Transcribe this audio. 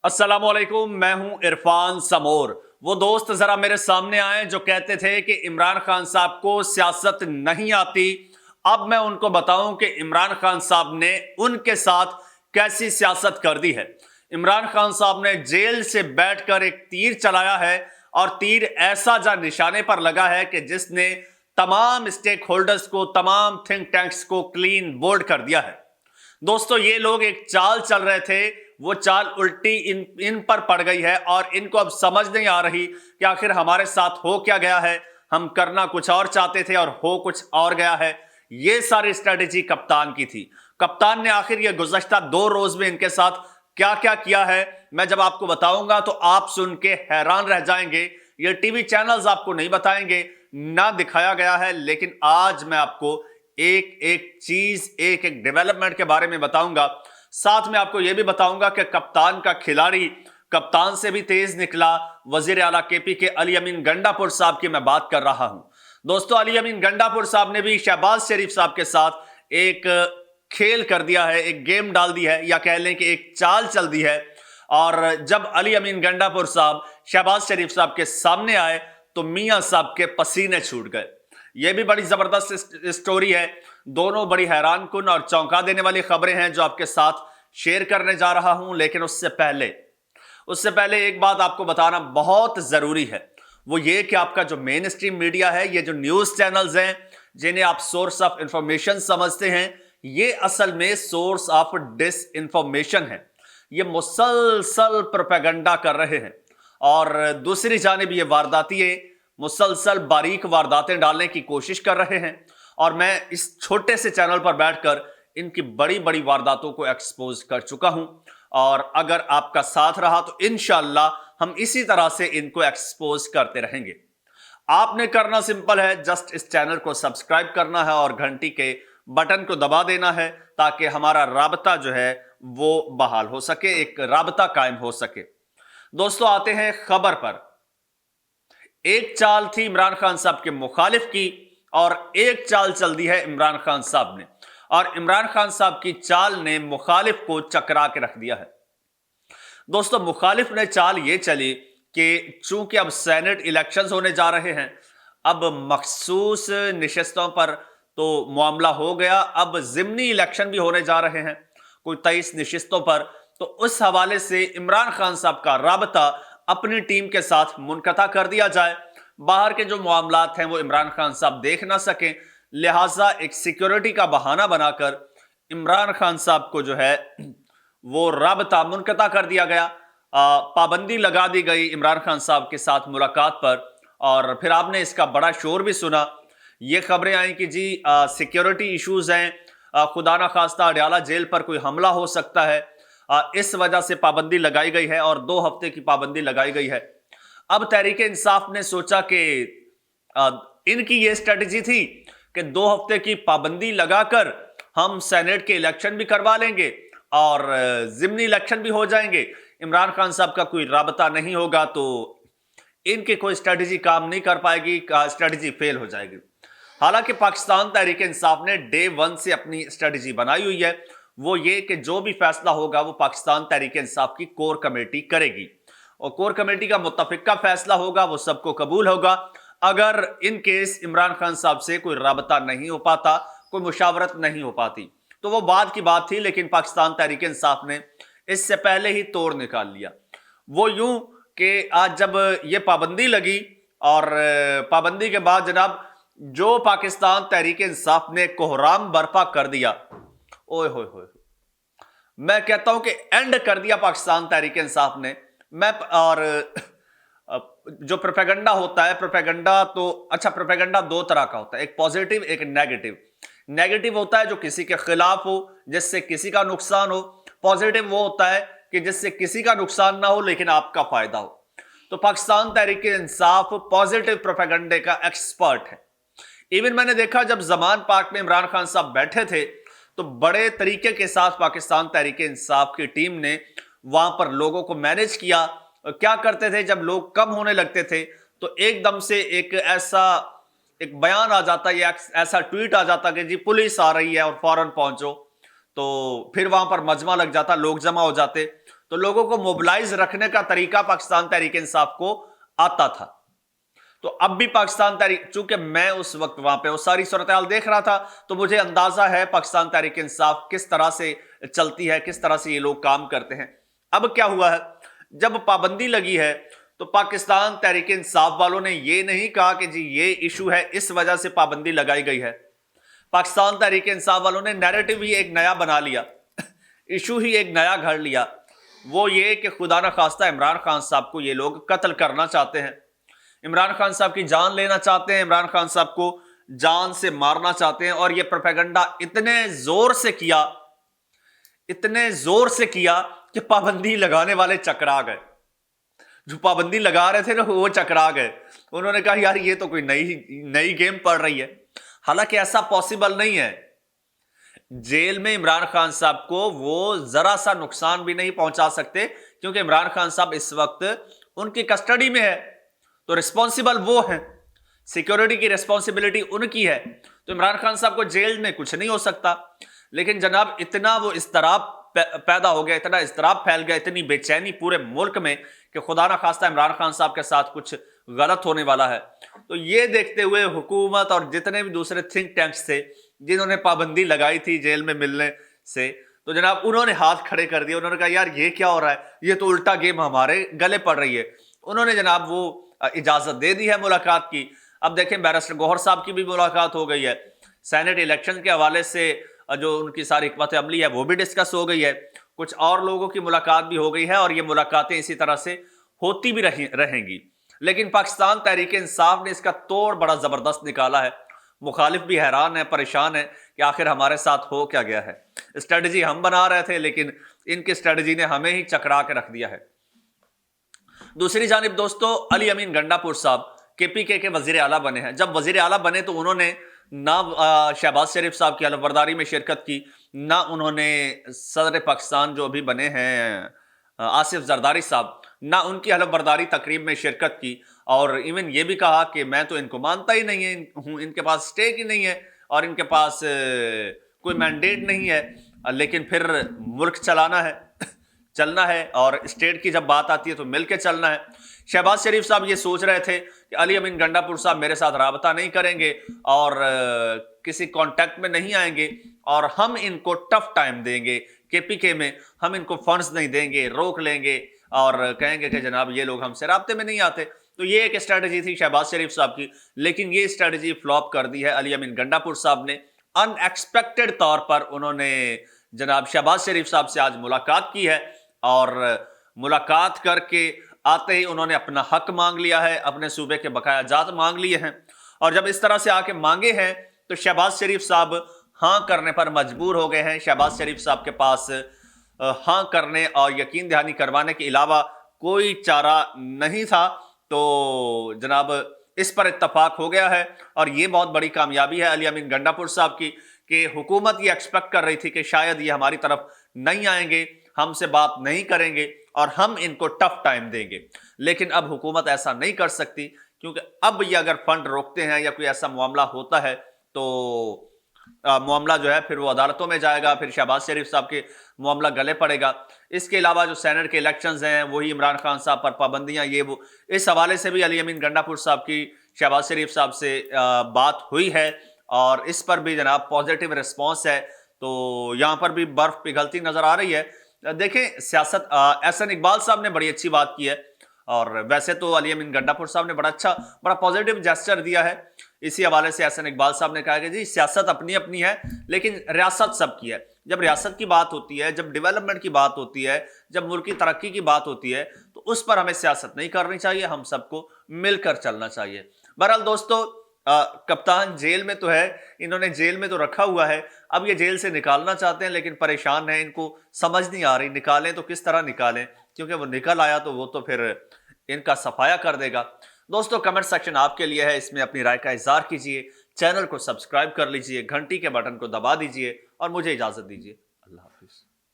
अस्सलामुअलैकुम, मैं हूं इरफान समोर। वो दोस्त जरा मेरे सामने आए जो कहते थे कि इमरान खान साहब को सियासत नहीं आती। अब मैं उनको बताऊं कि इमरान खान साहब ने उनके साथ कैसी सियासत कर दी है। इमरान खान साहब ने जेल से बैठकर एक तीर चलाया है और तीर ऐसा जा निशाने पर लगा है कि जिसने तमाम स्टेक होल्डर्स को, तमाम थिंक टैंक्स को क्लीन बोल्ड कर दिया है। दोस्तों, ये लोग एक चाल चल रहे थे, वो चाल उल्टी इन पर पड़ गई है और इनको अब समझ नहीं आ रही कि आखिर हमारे साथ हो क्या गया है। हम करना कुछ और चाहते थे और हो कुछ और गया है। ये सारी स्ट्रेटेजी कप्तान की थी। कप्तान ने आखिर ये गुज़श्ता 2 रोज में इनके साथ क्या क्या किया है, मैं जब आपको बताऊंगा तो आप सुन के हैरान रह जाएंगे। ये टीवी चैनल्स आपको नहीं बताएंगे, ना दिखाया गया है, लेकिन आज मैं आपको एक एक चीज, एक एक डेवलपमेंट के बारे में बताऊंगा। साथ में आपको यह भी बताऊंगा कि कप्तान का खिलाड़ी कप्तान से भी तेज निकला। वजीर आला केपी के अली अमीन गंडापुर साहब की मैं बात कर रहा हूं। दोस्तों, अली अमीन गंडापुर साहब ने भी शहबाज शरीफ साहब के साथ एक खेल कर दिया है, एक गेम डाल दी है, या कह लें कि एक चाल चल दी है। और जब अली अमीन गंडापुर साहब शहबाज शरीफ साहब के सामने आए तो मियां साहब के पसीने छूट गए। यह भी बड़ी जबरदस्त स्टोरी है। दोनों बड़ी हैरान कुन और चौंका देने वाली खबरें हैं जो आपके साथ शेयर करने जा रहा हूं। लेकिन उससे पहले एक बात आपको बताना बहुत जरूरी है। वो ये कि आपका जो मेन स्ट्रीम मीडिया है, ये जो न्यूज चैनल्स हैं जिन्हें आप सोर्स ऑफ इंफॉर्मेशन समझते हैं, ये असल में सोर्स ऑफ डिस इंफॉर्मेशन है। ये मुसलसल प्रोपेगेंडा कर रहे हैं और दूसरी जानिब ये वारदाती मुसलसल बारीक वारदातें डालने की कोशिश कर रहे हैं। और मैं इस छोटे से चैनल पर बैठकर इनकी बड़ी बड़ी वारदातों को एक्सपोज कर चुका हूं। और अगर आपका साथ रहा तो इंशाअल्लाह हम इसी तरह से इनको एक्सपोज करते रहेंगे। आपने करना सिंपल है, जस्ट इस चैनल को सब्सक्राइब करना है और घंटी के बटन को दबा देना है ताकि हमारा राबता जो है वो बहाल हो सके, एक राबता कायम हो सके। दोस्तों, आते हैं खबर पर। एक चाल थी इमरान खान साहब के मुखालिफ की और एक चाल चल दी है इमरान खान साहब ने, और इमरान खान साहब की चाल ने मुखालिफ को चकरा के रख दिया है। दोस्तों, मुखालिफ ने चाल ये चली कि चूंकि अब सेनेट इलेक्शंस होने जा रहे हैं, अब मखसूस निशस्तों पर तो मामला हो गया, अब जिमनी इलेक्शन भी होने जा रहे हैं कोई 23 निशस्तों पर। तो उस हवाले से इमरान खान साहब का राबता अपनी टीम के साथ मुनक़ता कर दिया जाए। बाहर के जो मामलात हैं वो इमरान खान साहब देख ना सकें, लिहाजा एक सिक्योरिटी का बहाना बनाकर इमरान खान साहब को जो है वो राबता मुनक़ता कर दिया गया। पाबंदी लगा दी गई इमरान खान साहब के साथ मुलाकात पर। और फिर आपने इसका बड़ा शोर भी सुना। ये खबरें आई कि जी सिक्योरिटी इश्यूज हैं, खुदा ना खास्ता अडयाला जेल पर कोई हमला हो सकता है, इस वजह से पाबंदी लगाई गई है और 2 हफ्ते की पाबंदी लगाई गई है। अब तहरीक इंसाफ ने सोचा कि इनकी ये स्ट्रेटजी थी कि 2 हफ्ते की पाबंदी लगाकर हम सेनेट के इलेक्शन भी करवा लेंगे और जिमनी इलेक्शन भी हो जाएंगे। इमरान खान साहब का कोई राबता नहीं होगा तो इनकी कोई स्ट्रेटजी काम नहीं कर पाएगी, स्ट्रेटजी फेल हो जाएगी। हालांकि पाकिस्तान तहरीक इंसाफ ने डे 1 से अपनी स्ट्रेटजी बनाई हुई है। वो ये कि जो भी फैसला होगा वो पाकिस्तान तहरीक इंसाफ की कोर कमेटी करेगी और कोर कमेटी का मुत्तफिका फैसला होगा वो सबको कबूल होगा। अगर इन केस इमरान खान साहब से कोई राबता नहीं हो पाता, कोई मुशावरत नहीं हो पाती, तो वो बाद की बात थी। लेकिन पाकिस्तान तहरीक इंसाफ ने इससे पहले ही तोड़ निकाल लिया। वो यूं कि आज जब ये पाबंदी लगी और पाबंदी के बाद जनाब जो पाकिस्तान तहरीक इंसाफ ने कोहराम बर्पा कर दिया, ओए होए होए, मैं कहता हूं कि एंड कर दिया पाकिस्तान तहरीक इंसाफ ने। मैं और जो प्रोपेगेंडा होता है, प्रोपेगेंडा तो अच्छा, प्रोपेगेंडा 2 तरह का होता है, एक पॉजिटिव एक नेगेटिव। नेगेटिव होता है जो किसी के खिलाफ हो, जिससे किसी का नुकसान हो। पॉजिटिव वो होता है कि जिससे किसी का नुकसान ना हो लेकिन आपका फायदा हो। तो पाकिस्तान तहरीक इंसाफ पॉजिटिव प्रोपेगेंडे का एक्सपर्ट है। इवन मैंने देखा जब जमान पार्क में इमरान खान साहब बैठे थे तो बड़े तरीके के साथ पाकिस्तान तहरीक इंसाफ की टीम ने वहां पर लोगों को मैनेज किया। क्या करते थे, जब लोग कम होने लगते थे तो एकदम से एक बयान आ जाता या ऐसा ट्वीट आ जाता कि जी पुलिस आ रही है और फौरन पहुंचो। तो फिर वहां पर मजमा लग जाता, लोग जमा हो जाते। तो लोगों को मोबिलाइज रखने का तरीका पाकिस्तान तहरीक इंसाफ को आता था। तो अब भी पाकिस्तान तहरीक, चूंकि मैं उस वक्त वहां पे वो सारी सूरत हाल देख रहा था, तो मुझे अंदाजा है पाकिस्तान तहरीक इंसाफ किस तरह से चलती है, किस तरह से ये लोग काम करते हैं। अब क्या हुआ है, जब पाबंदी लगी है तो पाकिस्तान तहरीक इंसाफ वालों ने ये नहीं कहा कि जी ये इशू है इस वजह से पाबंदी लगाई गई है। पाकिस्तान तहरीक इंसाफ वालों ने नैरेटिव ही एक नया बना लिया, इशू ही एक नया घड़ लिया, वो ये कि खुदा न खास्ता इमरान खान साहब को ये लोग कत्ल करना चाहते हैं, इमरान खान साहब की जान लेना चाहते हैं, इमरान खान साहब को जान से मारना चाहते हैं। और ये प्रोपेगेंडा इतने जोर से किया, इतने जोर से किया कि पाबंदी लगाने वाले चकरा गए। जो पाबंदी लगा रहे थे ना वो चकरा गए। उन्होंने कहा यार ये तो कोई नई गेम पड़ रही है। हालांकि ऐसा पॉसिबल नहीं है। जेल में इमरान खान साहब को वो जरा सा नुकसान भी नहीं पहुंचा सकते, क्योंकि इमरान खान साहब इस वक्त उनकी कस्टडी में है, तो रिस्पॉन्सिबल वो हैं, सिक्योरिटी की रिस्पॉन्सिबिलिटी उनकी है। तो इमरान खान साहब को जेल में कुछ नहीं हो सकता। लेकिन जनाब इतना वो इस्तराब पैदा हो गया, इतना इस्तराब फैल गया, इतनी बेचैनी पूरे मुल्क में कि खुदा ना खास्ता इमरान खान साहब के साथ कुछ गलत होने वाला है। तो ये देखते हुए हुकूमत और जितने भी दूसरे थिंक टैंक्स थे जिन्होंने पाबंदी लगाई थी जेल में मिलने से, तो जनाब उन्होंने हाथ खड़े कर दिए। उन्होंने कहा यार ये क्या हो रहा है, ये तो उल्टा गेम हमारे गले पड़ रही है। उन्होंने जनाब वो इजाजत दे दी है मुलाकात की। अब देखें बैरिस्टर गौहर साहब की भी मुलाकात हो गई है, सेनेट इलेक्शन के हवाले से जो उनकी सारी हिकमत अमली है वो भी डिस्कस हो गई है, कुछ और लोगों की मुलाकात भी हो गई है, और ये मुलाकातें इसी तरह से होती भी रहेंगी। लेकिन पाकिस्तान तहरीक इंसाफ ने इसका तोड़ बड़ा जबरदस्त निकाला है। मुखालिफ भी हैरान है, परेशान है कि आखिर हमारे साथ हो क्या गया है। स्ट्रेटजी हम बना रहे थे लेकिन इनकी स्ट्रेटजी ने हमें ही चकरा के रख दिया है। दूसरी जानिब दोस्तों, अली अमीन गंडापुर साहब केपीके के वजीर आला बने हैं। जब वजीर आला बने तो उन्होंने ना शहबाज शरीफ साहब की हलफबरदारी में शिरकत की, ना उन्होंने सदर पाकिस्तान जो अभी बने हैं आसिफ जरदारी साहब, ना उनकी हलफबरदारी तकरीब में शिरकत की। और इवन ये भी कहा कि मैं तो इनको मानता ही नहीं हूँ, इनके पास स्टेक ही नहीं है और इनके पास कोई मैंडेट नहीं है, लेकिन फिर मुल्क चलाना है, चलना है, और स्टेट की जब बात आती है तो मिल के चलना है। शहबाज शरीफ साहब ये सोच रहे थे कि अली अमीन गंडापुर साहब मेरे साथ राबता नहीं करेंगे और किसी कांटेक्ट में नहीं आएंगे, और हम इनको टफ टाइम देंगे, केपीके में हम इनको फंड्स नहीं देंगे, रोक लेंगे और कहेंगे कि जनाब ये लोग हमसे राब्ते में नहीं आते। तो ये एक स्ट्रेटजी थी शहबाज शरीफ साहब की, लेकिन ये स्ट्रेटजी फ्लॉप कर दी है अली अमीन गंडापुर साहब ने। अनएक्सपेक्टेड तौर पर उन्होंने जनाब शहबाज शरीफ साहब से आज मुलाकात की है, और मुलाकात करके आते ही उन्होंने अपना हक मांग लिया है, अपने सूबे के बकाया जात मांग लिए हैं। और जब इस तरह से आके मांगे हैं तो शहबाज शरीफ साहब हाँ करने पर मजबूर हो गए हैं। शहबाज शरीफ साहब के पास हाँ करने और यकीन दहानी करवाने के अलावा कोई चारा नहीं था। तो जनाब इस पर इत्तफाक हो गया है, और ये बहुत बड़ी कामयाबी है अली अमीन गंडापुर साहब की कि हुकूमत ये एक्सपेक्ट कर रही थी कि शायद ये हमारी तरफ नहीं आएंगे, हमसे बात नहीं करेंगे और हम इनको टफ टाइम देंगे। लेकिन अब हुकूमत ऐसा नहीं कर सकती, क्योंकि अब ये अगर फंड रोकते हैं या कोई ऐसा मामला होता है तो मामला जो है फिर वो अदालतों में जाएगा, फिर शहबाज शरीफ साहब के मामला गले पड़ेगा। इसके अलावा जो सेनेट के इलेक्शंस हैं वही इमरान खान साहब पर पाबंदियां, ये वो, इस हवाले से भी अली अमीन गंडापुर साहब की शहबाज शरीफ साहब से बात हुई है, और इस पर भी जनाब पॉजिटिव रिस्पॉन्स है। तो यहाँ पर भी बर्फ पिघलती नजर आ रही है। देखें सियासत, एहसन इकबाल साहब ने बड़ी अच्छी बात की है, और वैसे तो अली अमीन गंडापुर साहब ने बड़ा पॉजिटिव जेस्चर दिया है। इसी हवाले से एहसन इकबाल साहब ने कहा कि जी सियासत अपनी अपनी है लेकिन रियासत सबकी है। जब रियासत की बात होती है, जब डेवलपमेंट की बात होती है, जब मुल्क की तरक्की की बात होती है, तो उस पर हमें सियासत नहीं करनी चाहिए, हम सबको मिलकर चलना चाहिए। बहरहाल दोस्तों, कप्तान जेल में तो है, इन्होंने जेल में तो रखा हुआ है, अब ये जेल से निकालना चाहते हैं लेकिन परेशान है, इनको समझ नहीं आ रही निकालें तो किस तरह निकालें, क्योंकि वो निकल आया तो वो तो फिर इनका सफाया कर देगा। दोस्तों कमेंट सेक्शन आपके लिए है, इसमें अपनी राय का इज़हार कीजिए, चैनल को सब्सक्राइब कर लीजिए, घंटी के बटन को दबा दीजिए और मुझे इजाज़त दीजिए। अल्लाह हाफिज़।